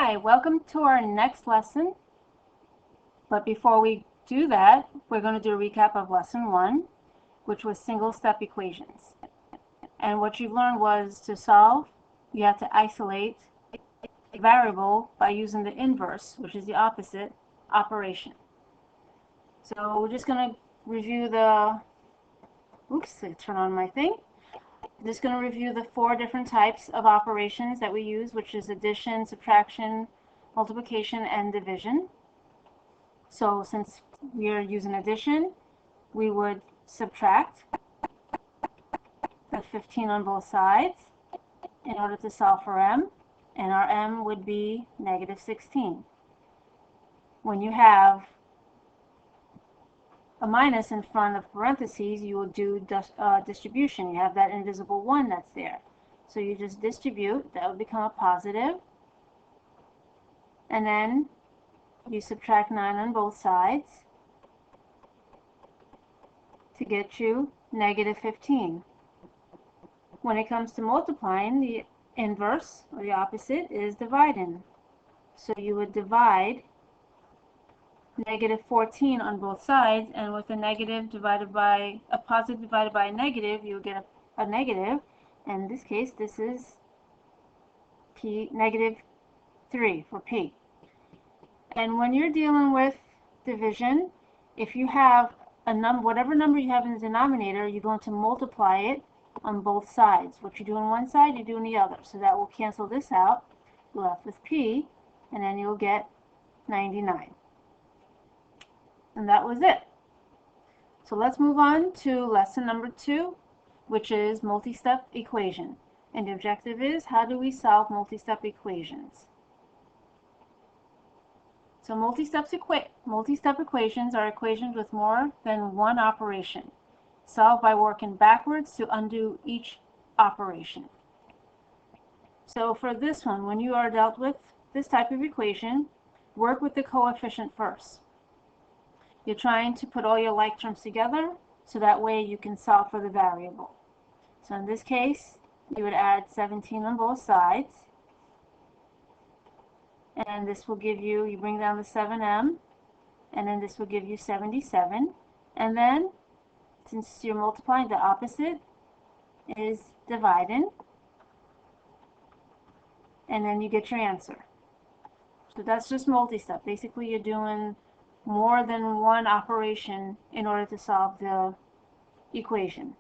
Hi, welcome to our next lesson. But before we do that, we're going to do a recap of lesson 1, which was single-step equations. And what you've learned was to solve, you have to isolate a variable by using the inverse, which is the opposite operation. So we're just going to review the, turn on my thing. I'm just going to review the 4 different types of operations that we use, which is addition, subtraction, multiplication, and division. So since we are using addition, we would subtract the 15 on both sides in order to solve for m, and our m would be negative 16. When you have a minus in front of parentheses, you will do distribution. You have that invisible 1 that's there. So you just distribute, that would become a positive. And then you subtract 9 on both sides to get you negative 15. When it comes to multiplying, the inverse, or the opposite, is dividing. So you would divide negative 14 on both sides, and with a negative divided by a positive divided by a negative, you'll get a negative. And in this case, this is p negative 3 for p. And when you're dealing with division, if you have a number, whatever number you have in the denominator, you're going to multiply it on both sides. What you do on one side, you do on the other. So that will cancel this out. You're left with p, and then you'll get 99. And that was it. So let's move on to lesson number 2, which is multi-step equation. And the objective is, how do we solve multi-step equations? So multi-step equations are equations with more than one operation, solved by working backwards to undo each operation. So for this one, when you are dealt with this type of equation, work with the coefficient first. You're trying to put all your like terms together, so that way you can solve for the variable. So in this case, you would add 17 on both sides. And this will give you, you bring down the 7m, and then this will give you 77. And then, since you're multiplying, the opposite is dividing. And then you get your answer. So that's just multi-step. Basically, you're doing more than one operation in order to solve the equation.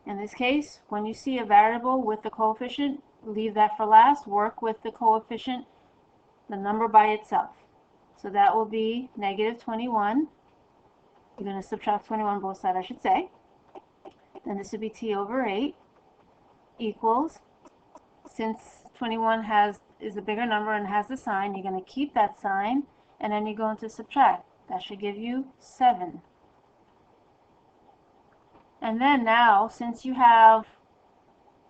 In this case, when you see a variable with the coefficient, leave that for last. Work with the coefficient, the number by itself. So that will be negative 21. You're going to subtract 21 on both sides, I should say. Then this would be t over 8 equals, since 21 is a bigger number and has the sign, you're going to keep that sign, and then you're going to subtract. That should give you 7. And then now, since you have,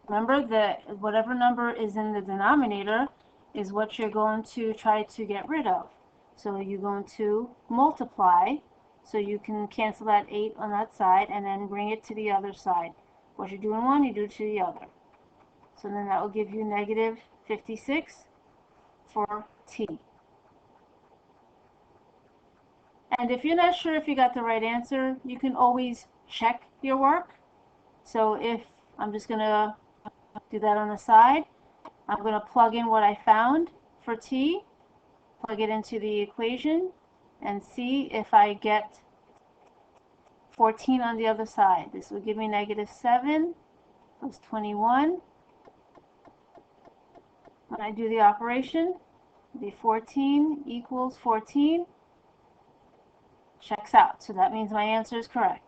remember that whatever number is in the denominator is what you're going to try to get rid of. So you're going to multiply, so you can cancel that 8 on that side and then bring it to the other side. What you do in one, you do to the other. So then that will give you negative 56 for t. And if you're not sure if you got the right answer, you can always check your work. So if I'm just going to do that on the side, I'm going to plug in what I found for t, plug it into the equation, and see if I get 14 on the other side. This will give me negative 7 plus 21. When I do the operation, the 14 equals 14. Checks out. So that means my answer is correct.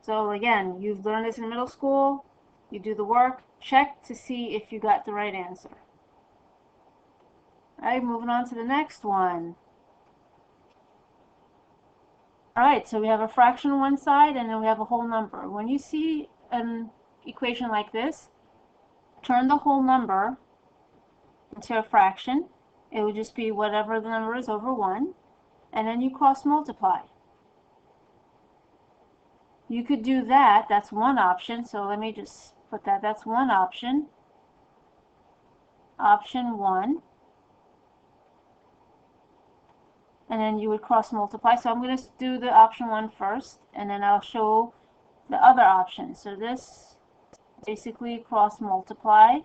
So again, you've learned this in middle school. You do the work, check to see if you got the right answer. Alright, moving on to the next one. Alright, so we have a fraction on one side and then we have a whole number. When you see an equation like this, turn the whole number into a fraction. It would just be whatever the number is over 1. And then you cross multiply. You could do that. That's one option. So let me just put that. That's one option. Option 1. and then you would cross multiply. So I'm going to do the option 1 first, and then I'll show the other option. So this basically cross multiply.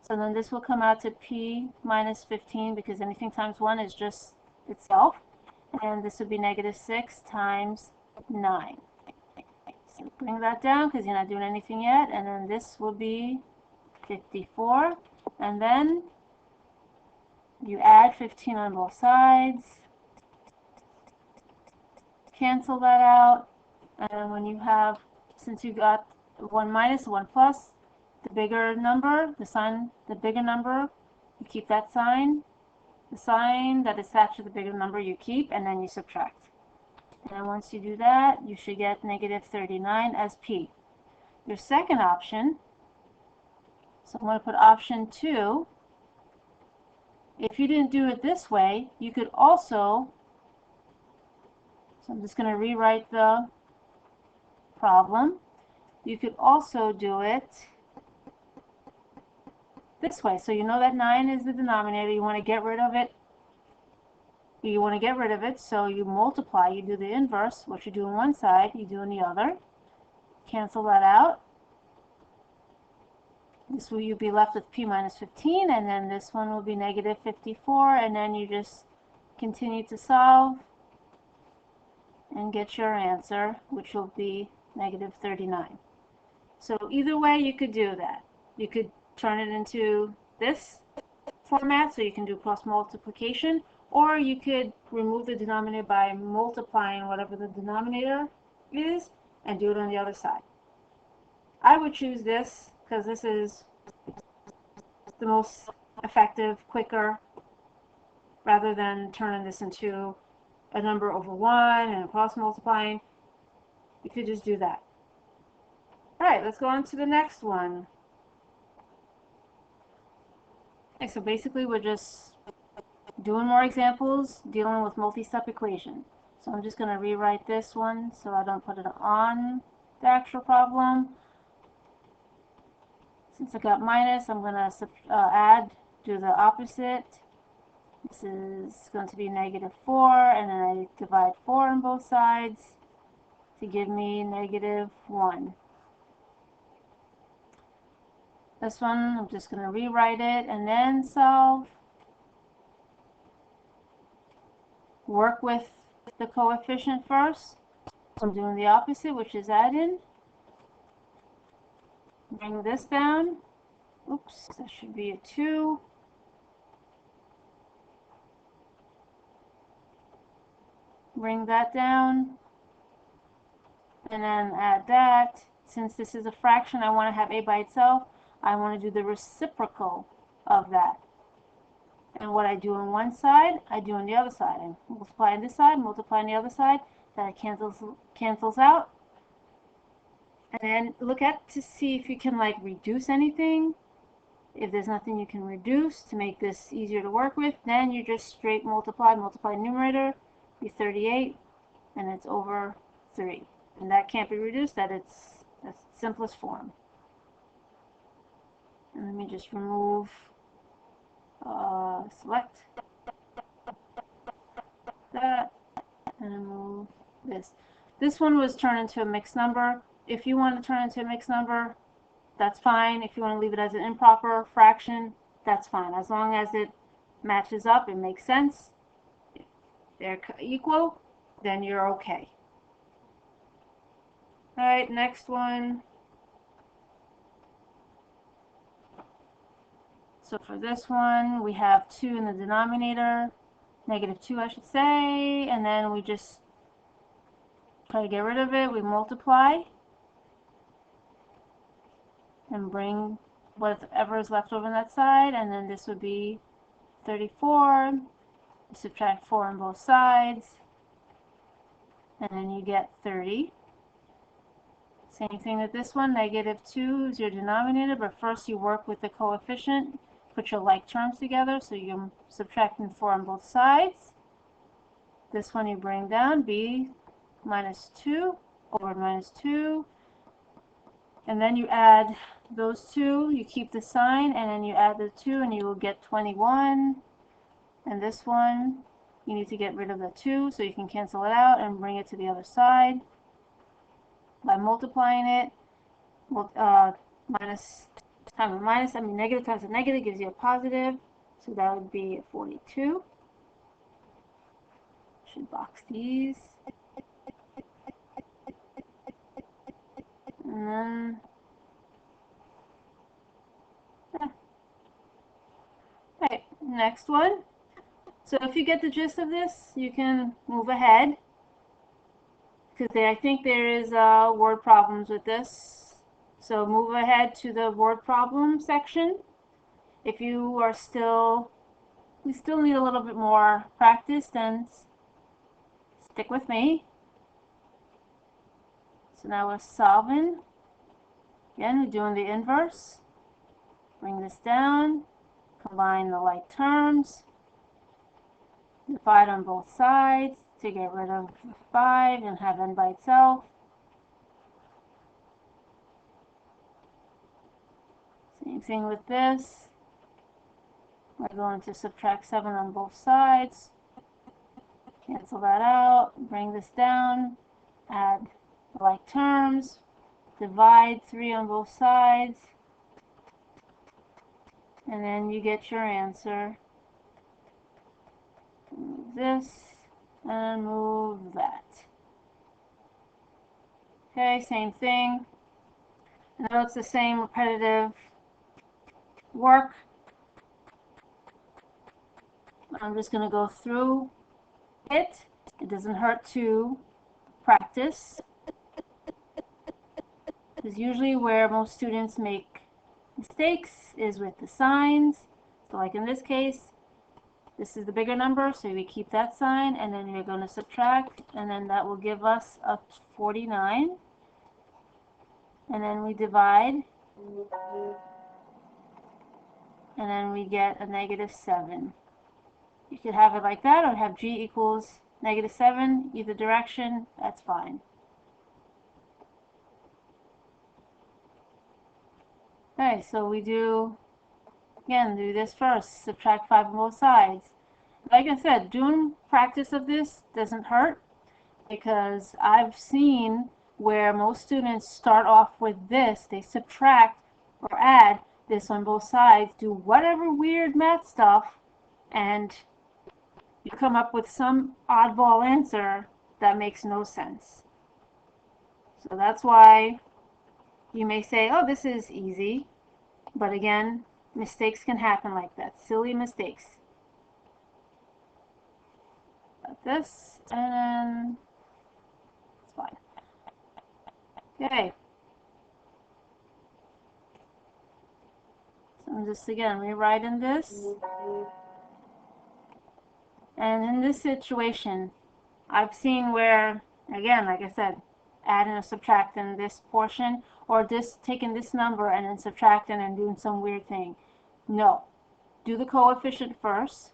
So then this will come out to p minus 15, because anything times 1 is just itself. And this would be negative 6 times 9. So bring that down because you're not doing anything yet. And then this will be 54. And then you add 15 on both sides. Cancel that out. And then when you have, since you got 1 minus, 1 plus, the bigger number, the sign, the bigger number, you keep that sign. The sign that is attached to the bigger number you keep, and then you subtract. And once you do that, you should get negative 39 as p. Your second option, so I'm going to put option 2. If you didn't do it this way, you could also, so I'm just going to rewrite the problem. You could also do it this way. So you know that 9 is the denominator. You want to get rid of it. So you multiply. You do the inverse. What you do on one side, you do on the other. Cancel that out. This will, you'll be left with p minus 15, and then this one will be negative 54, and then you just continue to solve and get your answer, which will be negative 39. So either way you could do that. You could turn it into this format, so you can do cross multiplication, or you could remove the denominator by multiplying whatever the denominator is and do it on the other side. I would choose this because this is the most effective, quicker, rather than turning this into a number over 1 and cross multiplying. You could just do that. Alright, let's go on to the next one. Okay, so basically we're just doing more examples dealing with multi-step equation. So I'm just going to rewrite this one so I don't put it on the actual problem. Since I got minus, I'm going to add, do the opposite. This is going to be negative 4, and then I divide 4 on both sides to give me negative 1. This one, I'm just going to rewrite it and then solve. Work with the coefficient first. So I'm doing the opposite, which is add in. Bring this down. Oops, that should be a 2. Bring that down. And then add that. Since this is a fraction, I want to have a by itself. I want to do the reciprocal of that. And what I do on one side, I do on the other side. I multiply on this side, multiply on the other side. That cancels out. And then look at to see if you can like reduce anything. If there's nothing you can reduce to make this easier to work with, then you just straight multiply numerator, be 38, and it's over 3. And that can't be reduced, that's the simplest form. And let me just remove, select that, and remove this. This one was turned into a mixed number. If you want to turn it into a mixed number, that's fine. If you want to leave it as an improper fraction, that's fine. As long as it matches up, it makes sense, they're equal, then you're okay. Alright, next one. So for this one, we have 2 in the denominator, negative 2 I should say, and then we just try to get rid of it. We multiply and bring whatever is left over on that side, and then this would be 34. You subtract 4 on both sides, and then you get 30. Same thing with this one, negative 2 is your denominator, but first you work with the coefficient, put your like terms together, so you're subtracting 4 on both sides. This one you bring down, b minus 2 over minus 2, and then you add those two, you keep the sign, and then you add the 2, and you will get 21. And this one, you need to get rid of the 2 so you can cancel it out and bring it to the other side by multiplying it. Minus times a minus, negative times a negative gives you a positive. So that would be 42. Should box these. And then, okay, next one. So if you get the gist of this, you can move ahead. Because I think there is word problems with this. So move ahead to the word problem section. If you are we still need a little bit more practice, then stick with me. So now we're solving. Again, we're doing the inverse. Bring this down, combine the like terms, divide on both sides to get rid of 5 and have n by itself. Same thing with this. We're going to subtract 7 on both sides. Cancel that out. Bring this down. Add like terms. Divide 3 on both sides. And then you get your answer. Move this and move that. Okay, same thing. Now it's the same repetitive work. I'm just going to go through it. It doesn't hurt to practice. Because usually where most students make mistakes is with the signs. So like in this case, this is the bigger number, so we keep that sign, and then you're going to subtract, and then that will give us a 49. And then we divide, and then we get a -7. You could have it like that, or have g equals -7, either direction, that's fine. Okay, so we do this first. Subtract 5 on both sides. Like I said, doing practice of this doesn't hurt, because I've seen where most students start off with this. They subtract or add this on both sides, do whatever weird math stuff, and you come up with some oddball answer that makes no sense. So that's why you may say, oh, this is easy. But again, mistakes can happen like that. Silly mistakes. Like this, and then it's fine. Okay. So I'm just again rewriting this. And in this situation, I've seen where, again, like I said, adding or subtracting this portion, or taking this number and then subtracting and doing some weird thing. No. Do the coefficient first.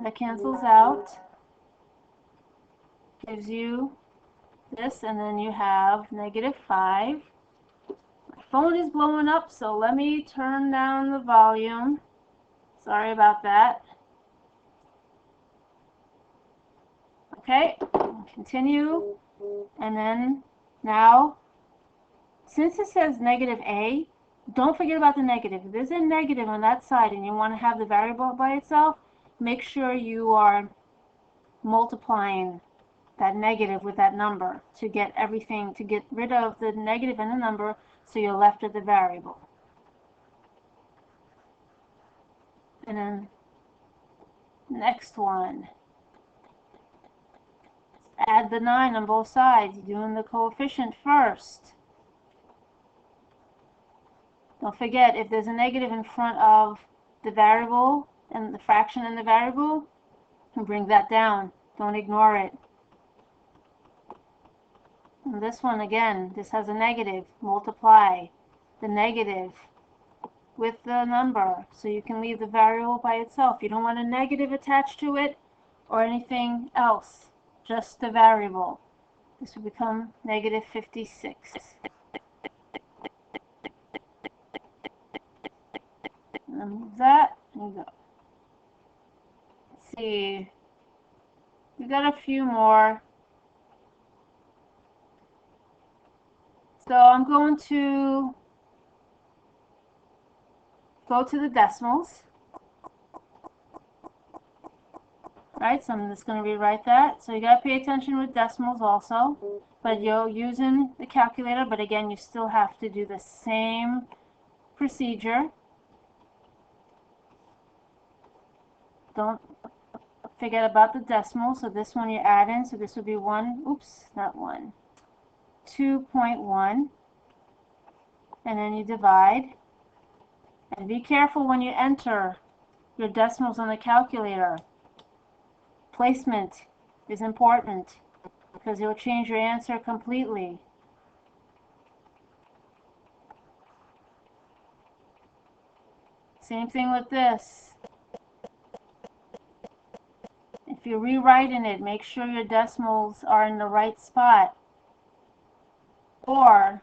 That cancels out. Gives you this, and then you have -5. My phone is blowing up, so let me turn down the volume. Sorry about that. Okay, continue. And then now, since it says -a, don't forget about the negative. If there's a negative on that side and you want to have the variable by itself, make sure you are multiplying that negative with that number to get everything, to get rid of the negative and the number, so you're left with the variable. And then next one. Add the 9 on both sides. You're doing the coefficient first. Don't forget, if there's a negative in front of the variable and the fraction in the variable, bring that down. Don't ignore it. And this one, again, this has a negative. Multiply the negative with the number, so you can leave the variable by itself. You don't want a negative attached to it or anything else, just the variable. This will become -56. And we go. Let's see. We got a few more. So I'm going to go to the decimals. Right, so I'm just going to rewrite that. So you got to pay attention with decimals also, but you're using the calculator, but again, you still have to do the same procedure. Don't forget about the decimal. So this one you add in, so this would be 2.1, and then you divide. And be careful when you enter your decimals on the calculator. Placement is important because it will change your answer completely. Same thing with this. If you're rewriting it, make sure your decimals are in the right spot. Or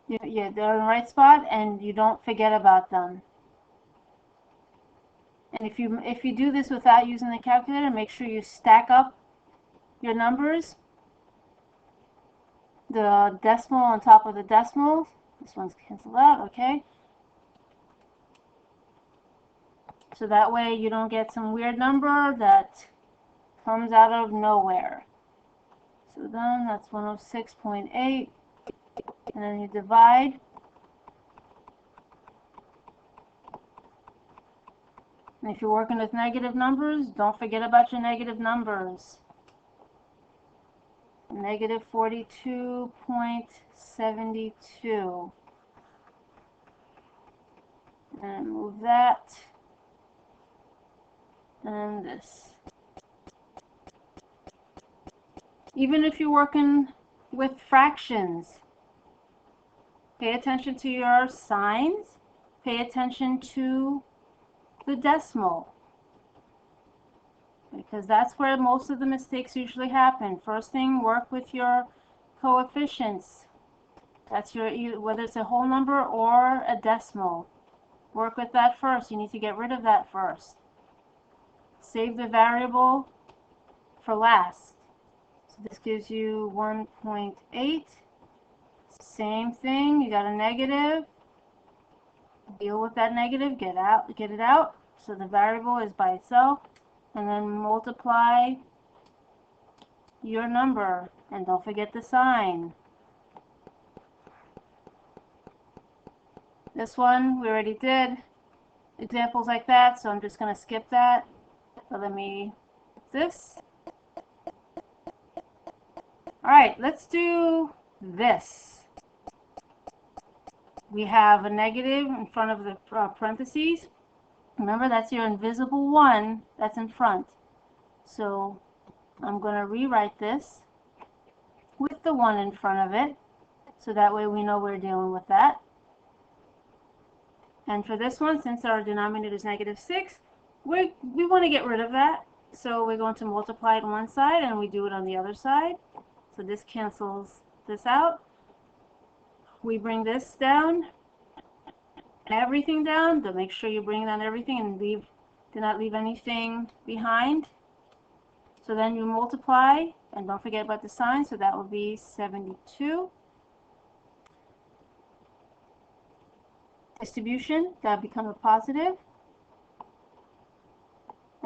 they're in the right spot and you don't forget about them. And if you do this without using the calculator, make sure you stack up your numbers, the decimal on top of the decimal. This one's canceled out, okay? So that way you don't get some weird number that comes out of nowhere. So then that's 106.8, and then you divide. And if you're working with negative numbers, don't forget about your negative numbers. Negative 42.72. And move that. And this. Even if you're working with fractions, pay attention to your signs. Pay attention to the decimal, because that's where most of the mistakes usually happen. First thing, work with your coefficients. That's your, whether it's a whole number or a decimal. Work with that first. You need to get rid of that first. Save the variable for last. So this gives you 1.8. Same thing, you got a negative. Deal with that negative, get it out. So the variable is by itself. And then multiply your number. And don't forget the sign. This one we already did examples like that, so I'm just going to skip that. So let me this. Alright, let's do this. We have a negative in front of the parentheses. Remember, that's your invisible 1 that's in front. So I'm going to rewrite this with the 1 in front of it, so that way we know we're dealing with that. And for this one, since our denominator is -6, we want to get rid of that. So we're going to multiply it on one side and we do it on the other side. So this cancels this out. We bring this down, everything down. To make sure you bring down everything and do not leave anything behind. So then you multiply, and don't forget about the sign, so that will be 72. Distribution, that will become a positive.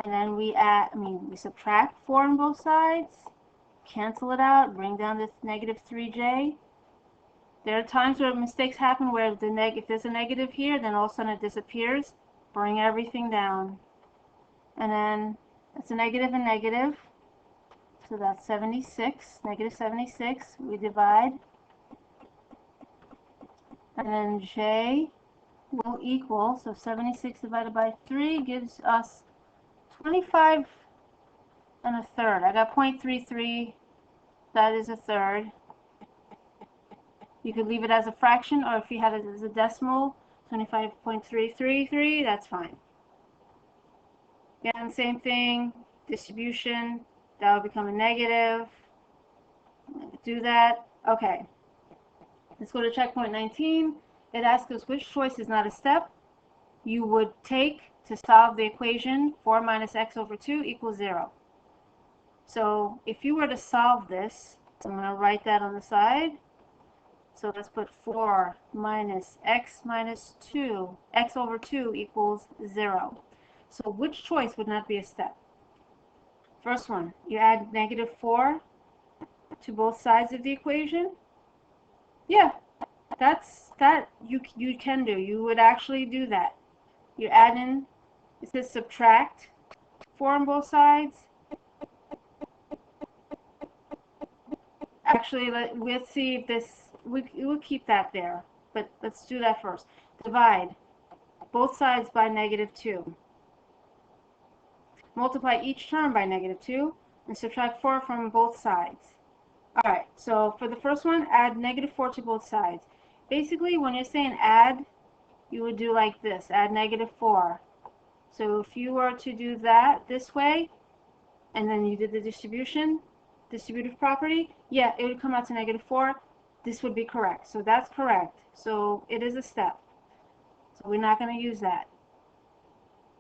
And then we subtract 4 on both sides, cancel it out, bring down this -3j. There are times where mistakes happen where if there's a negative here, then all of a sudden it disappears. Bring everything down. And then it's a negative and negative. So that's 76, -76. We divide. And then j will equal, so 76 divided by 3 gives us 25 and a third. I got 0.33. That is a third. You could leave it as a fraction, or if you had it as a decimal, 25.333, that's fine. Again, same thing, distribution, that will become a negative. Do that. Okay. Let's go to checkpoint 19. It asks us which choice is not a step. you would take to solve the equation 4 minus x over 2 equals 0. So if you were to solve this, I'm going to write that on the side. So let's put 4 minus 2, x over 2 equals 0. So which choice would not be a step? First one, you add negative 4 to both sides of the equation. Yeah, that you can do. You would actually do that. You add in, it says subtract 4 on both sides. Actually, let's see if this, we'll keep that there, but let's do that first. Divide both sides by negative 2. Multiply each term by negative 2 and subtract 4 from both sides. Alright, so for the first one, add negative 4 to both sides. Basically, when you're saying add, you would do like this, add negative 4. So if you were to do that this way, and then you did the distributive property, yeah, it would come out to negative 4. This would be correct. So that's correct. So it is a step. So we're not going to use that.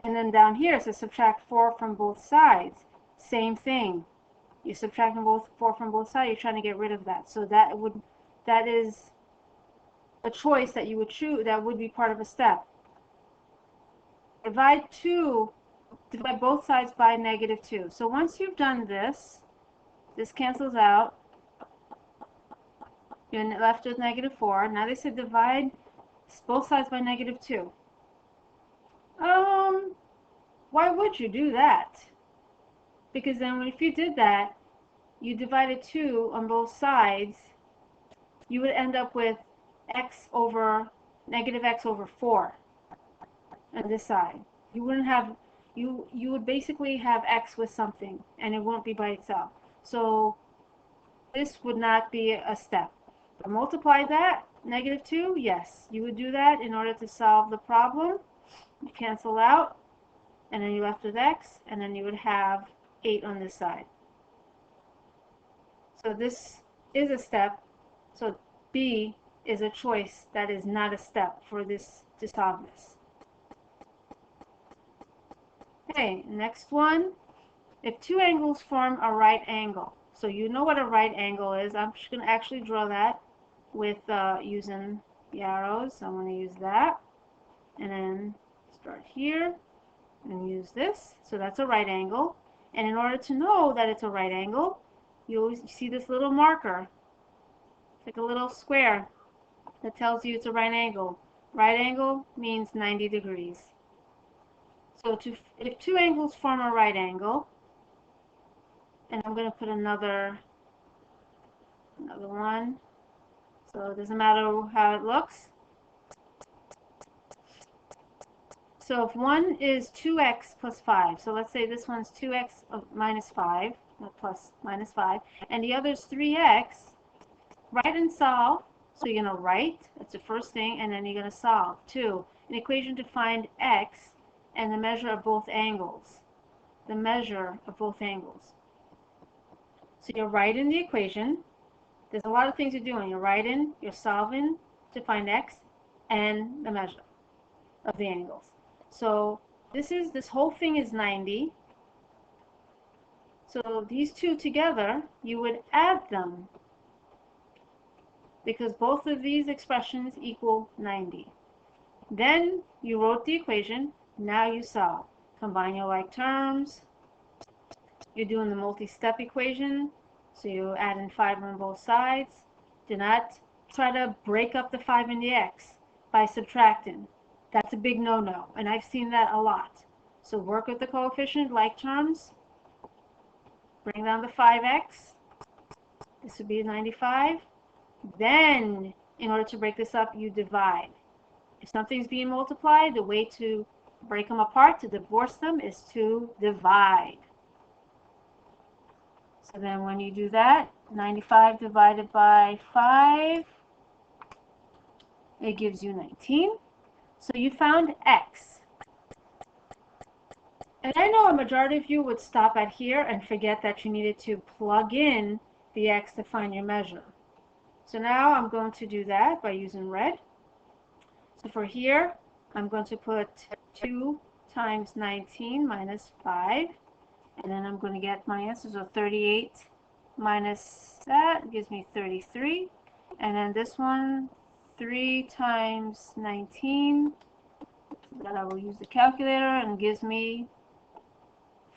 And then down here it says subtract 4 from both sides. Same thing. You're subtracting 4 from both sides. You're trying to get rid of that. So that is a choice that you would choose. That would be part of a step. Divide both sides by negative 2. So once you've done this, this cancels out. You're left with negative 4. Now they said divide both sides by negative 2. Why would you do that? Because then if you did that, you divided 2 on both sides, you would end up with negative x over 4 on this side. You wouldn't have, you would basically have x with something, and it won't be by itself. So this would not be a step. But multiply that, negative 2, yes, you would do that in order to solve the problem. You cancel out, and then you're left with x, and then you would have 8 on this side. So this is a step. So B is a choice that is not a step for this to solve this. Okay, next one. If two angles form a right angle, so you know what a right angle is. I'm just going to actually draw that with using the arrows. So I'm going to use that, and then start here and use this. So that's a right angle. And in order to know that it's a right angle, you see this little marker. It's like a little square that tells you it's a right angle. Right angle means 90 degrees. So if two angles form a right angle, and I'm going to put another one, so it doesn't matter how it looks. So if one is 2x plus 5, so let's say this one's 2x minus 5, plus minus 5, and the other is 3x, write and solve. So you're going to write, that's the first thing, and then you're going to solve. 2, an equation to find x and the measure of both angles. The measure of both angles. So you're writing the equation. There's a lot of things you're doing. You're writing, you're solving to find x and the measure of the angles. So this whole thing is 90. So these two together, you would add them because both of these expressions equal 90. Then you wrote the equation. Now you solve. Combine your like terms. You're doing the multi-step equation. So you add in 5 on both sides. Do not try to break up the 5 and the x by subtracting. That's a big no-no, and I've seen that a lot. So work with the coefficient, like terms. Bring down the 5x. This would be 95. Then, in order to break this up, you divide. If something's being multiplied, the way to break them apart, to divorce them, is to divide. So then when you do that, 95 divided by 5, it gives you 19. So you found x. And I know a majority of you would stop at here and forget that you needed to plug in the x to find your measure. So now I'm going to do that by using red. So for here, I'm going to put 2 times 19 minus 5. And then I'm going to get my answer. So 38 minus that gives me 33. And then this one, 3 times 19. That I will use the calculator, and it gives me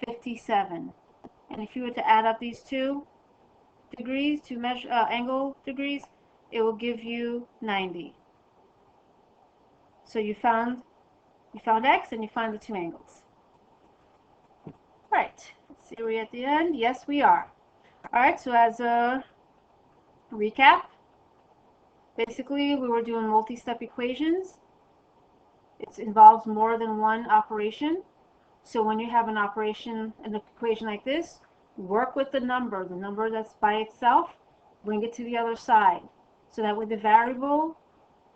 57. And if you were to add up these two degrees, two measure angle degrees, it will give you 90. So you found x and you find the two angles. Right. Let's see, are we at the end? Yes, we are. All right. So as a recap, basically we were doing multi-step equations. It involves more than one operation. So when you have an equation like this, work with the number that's by itself, bring it to the other side. So that with the variable,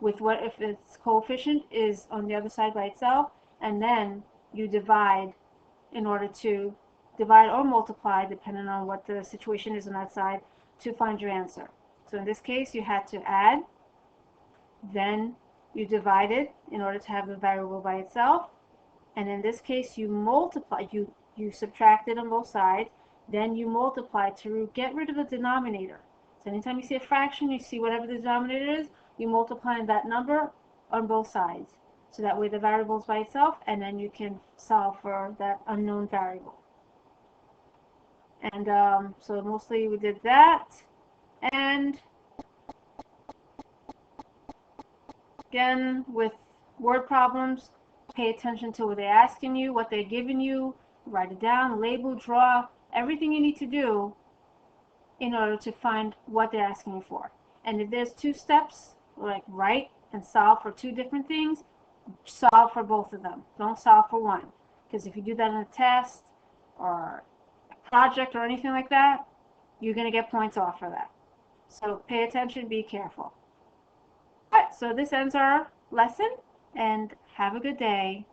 if its coefficient is on the other side by itself, and then you divide in order to divide or multiply, depending on what the situation is on that side, to find your answer. So in this case, you had to add, then you divide it in order to have the variable by itself. And in this case, you multiply, you subtracted on both sides, then you multiply to get rid of the denominator. So anytime you see a fraction, you see whatever the denominator is, you multiply that number on both sides. So that way the variable is by itself, and then you can solve for that unknown variable. And so mostly we did that. And again, with word problems, pay attention to what they're asking you, what they're giving you, write it down, label, draw, everything you need to do in order to find what they're asking you for. And if there's two steps, like write and solve for two different things, solve for both of them. Don't solve for one. Because if you do that in a test or a project or anything like that, you're going to get points off for that. So pay attention, be careful. All right, so this ends our lesson, and have a good day.